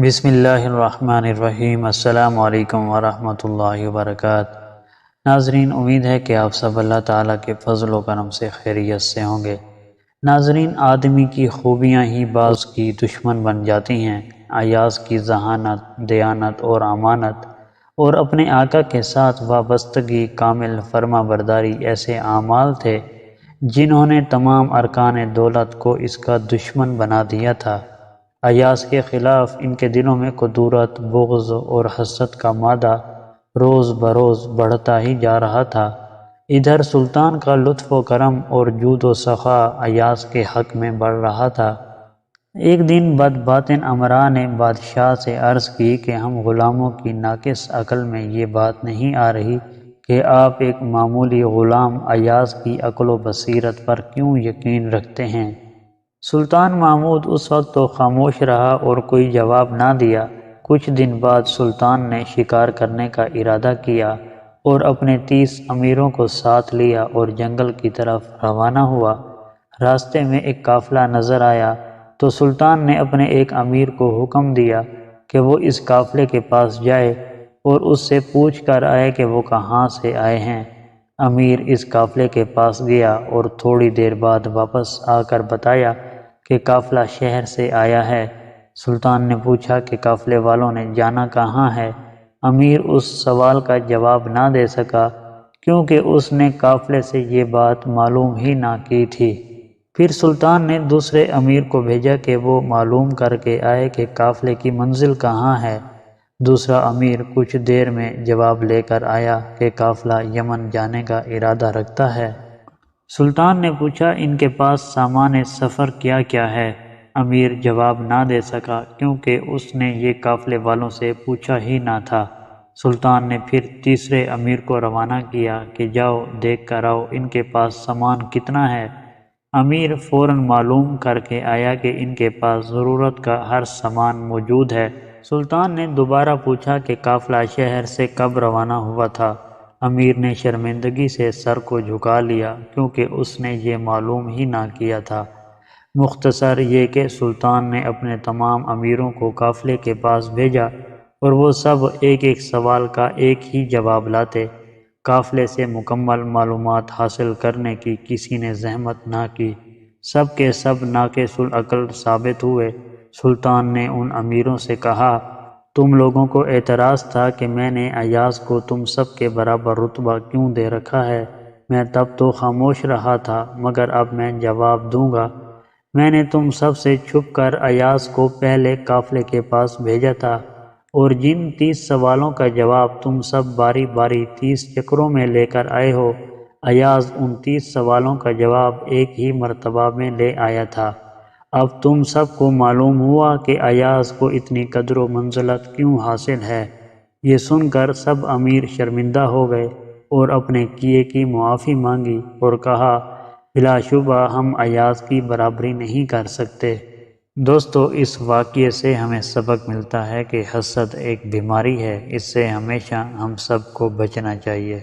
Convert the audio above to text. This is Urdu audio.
بسم اللہ الرحمن الرحیم۔ السلام علیکم ورحمۃ اللہ وبرکاتہ۔ ناظرین، امید ہے کہ آپ سب اللہ تعالیٰ کے فضل و کرم سے خیریت سے ہوں گے۔ ناظرین، آدمی کی خوبیاں ہی بعض کی دشمن بن جاتی ہیں۔ ایاز کی ذہانت، دیانت اور امانت اور اپنے آقا کے ساتھ وابستگی، کامل فرما برداری ایسے اعمال تھے جنہوں نے تمام ارکان دولت کو اس کا دشمن بنا دیا تھا۔ ایاز کے خلاف ان کے دلوں میں کدورت، بغض اور حسد کا مادہ روز بروز بڑھتا ہی جا رہا تھا۔ ادھر سلطان کا لطف و کرم اور جود و سخا ایاز کے حق میں بڑھ رہا تھا۔ ایک دن بدباطن امراء نے بادشاہ سے عرض کی کہ ہم غلاموں کی ناقص عقل میں یہ بات نہیں آ رہی کہ آپ ایک معمولی غلام ایاز کی عقل و بصیرت پر کیوں یقین رکھتے ہیں۔ سلطان محمود اس وقت تو خاموش رہا اور کوئی جواب نہ دیا۔ کچھ دن بعد سلطان نے شکار کرنے کا ارادہ کیا اور اپنے 30 امیروں کو ساتھ لیا اور جنگل کی طرف روانہ ہوا۔ راستے میں ایک قافلہ نظر آیا تو سلطان نے اپنے ایک امیر کو حکم دیا کہ وہ اس قافلے کے پاس جائے اور اس سے پوچھ کر آئے کہ وہ کہاں سے آئے ہیں۔ امیر اس قافلے کے پاس گیا اور تھوڑی دیر بعد واپس آ کر بتایا کہ قافلہ شہر سے آیا ہے۔ سلطان نے پوچھا کہ قافلے والوں نے جانا کہاں ہے؟ امیر اس سوال کا جواب نہ دے سکا کیونکہ اس نے قافلے سے یہ بات معلوم ہی نہ کی تھی۔ پھر سلطان نے دوسرے امیر کو بھیجا کہ وہ معلوم کر کے آئے کہ قافلے کی منزل کہاں ہے۔ دوسرا امیر کچھ دیر میں جواب لے کر آیا کہ قافلہ یمن جانے کا ارادہ رکھتا ہے۔ سلطان نے پوچھا ان کے پاس سامان سفر کیا کیا ہے؟ امیر جواب نہ دے سکا کیونکہ اس نے یہ قافلے والوں سے پوچھا ہی نہ تھا۔ سلطان نے پھر تیسرے امیر کو روانہ کیا کہ جاؤ دیکھ کر آؤ ان کے پاس سامان کتنا ہے۔ امیر فوراً معلوم کر کے آیا کہ ان کے پاس ضرورت کا ہر سامان موجود ہے۔ سلطان نے دوبارہ پوچھا کہ قافلہ شہر سے کب روانہ ہوا تھا؟ امیر نے شرمندگی سے سر کو جھکا لیا کیونکہ اس نے یہ معلوم ہی نہ کیا تھا۔ مختصر یہ کہ سلطان نے اپنے تمام امیروں کو قافلے کے پاس بھیجا اور وہ سب ایک ایک سوال کا ایک ہی جواب لاتے۔ قافلے سے مکمل معلومات حاصل کرنے کی کسی نے زحمت نہ کی۔ سب کے سب ناقص العقل ثابت ہوئے۔ سلطان نے ان امیروں سے کہا، تم لوگوں کو اعتراض تھا کہ میں نے ایاز کو تم سب کے برابر رتبہ کیوں دے رکھا ہے۔ میں تب تو خاموش رہا تھا مگر اب میں جواب دوں گا۔ میں نے تم سب سے چھپ کر ایاز کو پہلے قافلے کے پاس بھیجا تھا اور جن 30 سوالوں کا جواب تم سب باری باری 30 چکروں میں لے کر آئے ہو، ایاز ان 30 سوالوں کا جواب ایک ہی مرتبہ میں لے آیا تھا۔ اب تم سب کو معلوم ہوا کہ ایاز کو اتنی قدر و منزلت کیوں حاصل ہے۔ یہ سن کر سب امیر شرمندہ ہو گئے اور اپنے کیے کی معافی مانگی اور کہا، بلا شبہ ہم ایاز کی برابری نہیں کر سکتے۔ دوستو، اس واقعے سے ہمیں سبق ملتا ہے کہ حسد ایک بیماری ہے، اس سے ہمیشہ ہم سب کو بچنا چاہیے۔